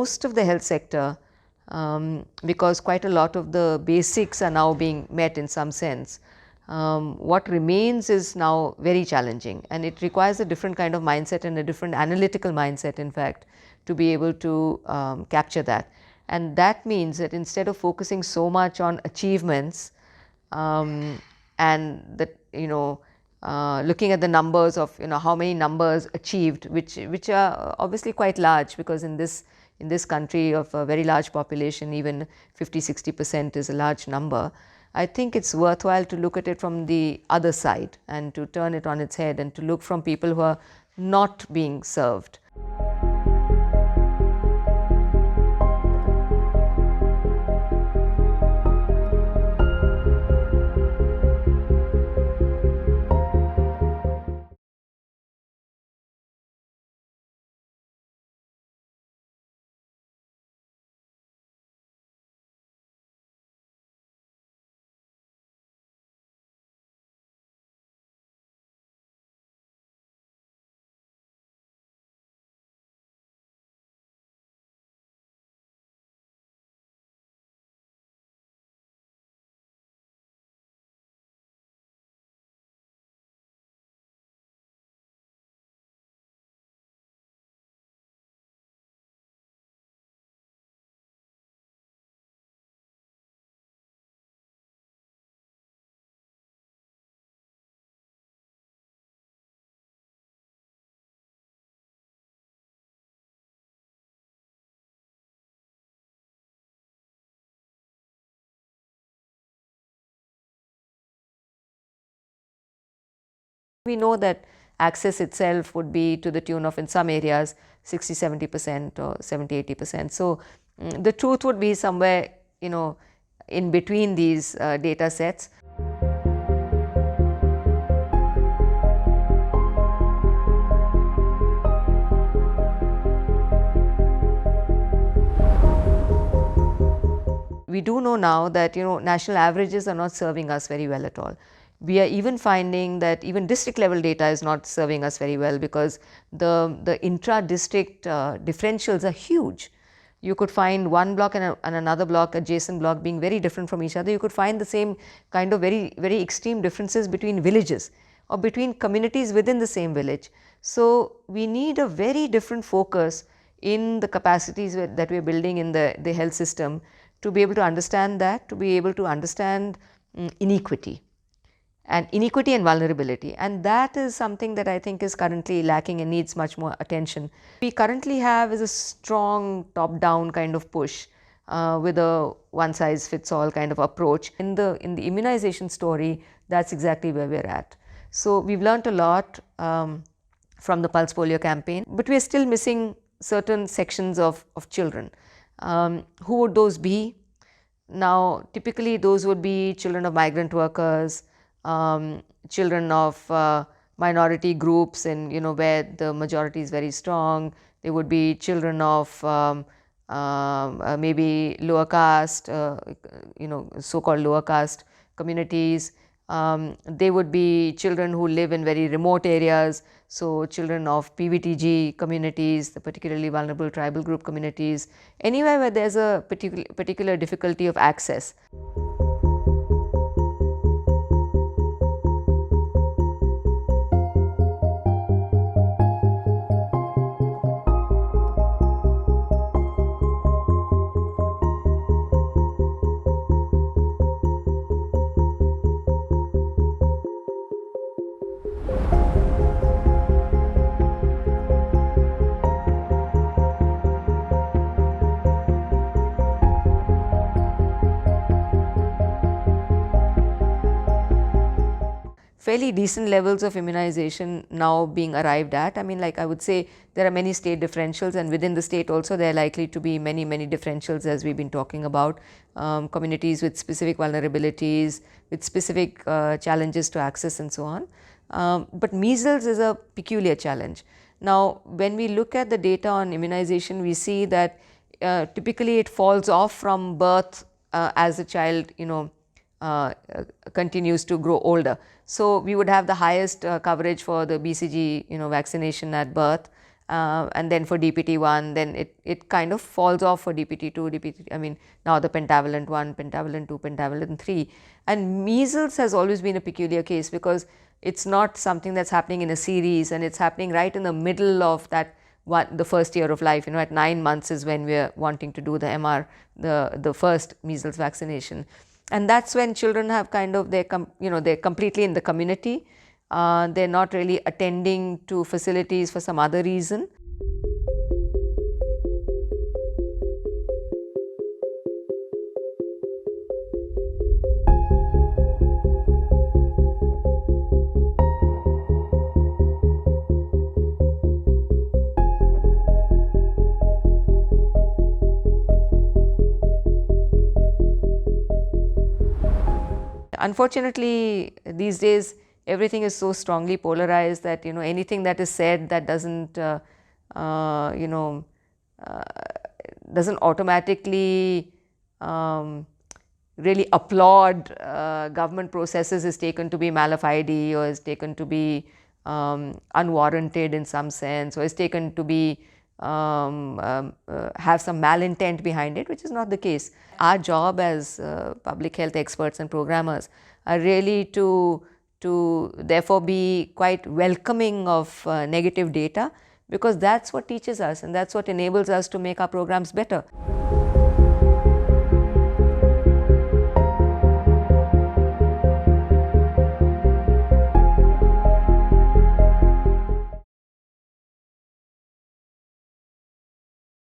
most of the health sector, because quite a lot of the basics are now being met in some sense, what remains is now very challenging, and it requires a different kind of mindset and a different analytical mindset, in fact, to be able to capture that. And that means that instead of focusing so much on achievements and that, looking at the numbers of, how many numbers achieved, which are obviously quite large, because in this country of a very large population, even 50-60% is a large number. I think it's worthwhile to look at it from the other side and to turn it on its head and to look from people who are not being served. We know that access itself would be to the tune of, in some areas, 60-70% or 70-80%. So the truth would be somewhere, in between these data sets. We do know now that national averages are not serving us very well at all. We are even finding that even district level data is not serving us very well, because the intra-district differentials are huge. You could find one block and another block, adjacent block, being very different from each other. You could find the same kind of very, very extreme differences between villages or between communities within the same village. So we need a very different focus in the capacities that we are building in the health system, to be able to understand that, to be able to understand inequity and vulnerability. And that is something that I think is currently lacking and needs much more attention. We currently have is a strong top-down kind of push with a one-size-fits-all kind of approach. In the immunization story, that's exactly where we're at. So we've learnt a lot from the Pulse Polio campaign, but we're still missing certain sections of children. Who would those be? Now, typically those would be children of migrant workers, children of minority groups, and where the majority is very strong. They would be children of maybe lower caste, so-called lower caste communities. They would be children who live in very remote areas, so children of PVTG communities, the particularly vulnerable tribal group communities, anywhere where there's a particular difficulty of access. Fairly decent levels of immunization now being arrived at. I mean, like I would say, there are many state differentials, and within the state also there are likely to be many differentials, as we've been talking about. Communities with specific vulnerabilities, with specific challenges to access and so on. But measles is a peculiar challenge. Now, when we look at the data on immunization, we see that typically it falls off from birth as the child continues to grow older. So we would have the highest coverage for the BCG vaccination at birth, and then for DPT1, then it kind of falls off for DPT2, I mean now the pentavalent 1, pentavalent 2, pentavalent 3. And measles has always been a peculiar case because it's not something that's happening in a series, and it's happening right in the middle of that the first year of life. At 9 months is when we're wanting to do the MR, the first measles vaccination. And that's when children have kind of, they're completely in the community. They're not really attending to facilities for some other reason. Unfortunately, these days everything is so strongly polarized that anything that is said that doesn't doesn't automatically really applaud government processes is taken to be malafide, or is taken to be unwarranted in some sense, or is taken to be have some malintent behind it, which is not the case. Our job as public health experts and programmers are really to therefore be quite welcoming of negative data, because that's what teaches us and that's what enables us to make our programs better.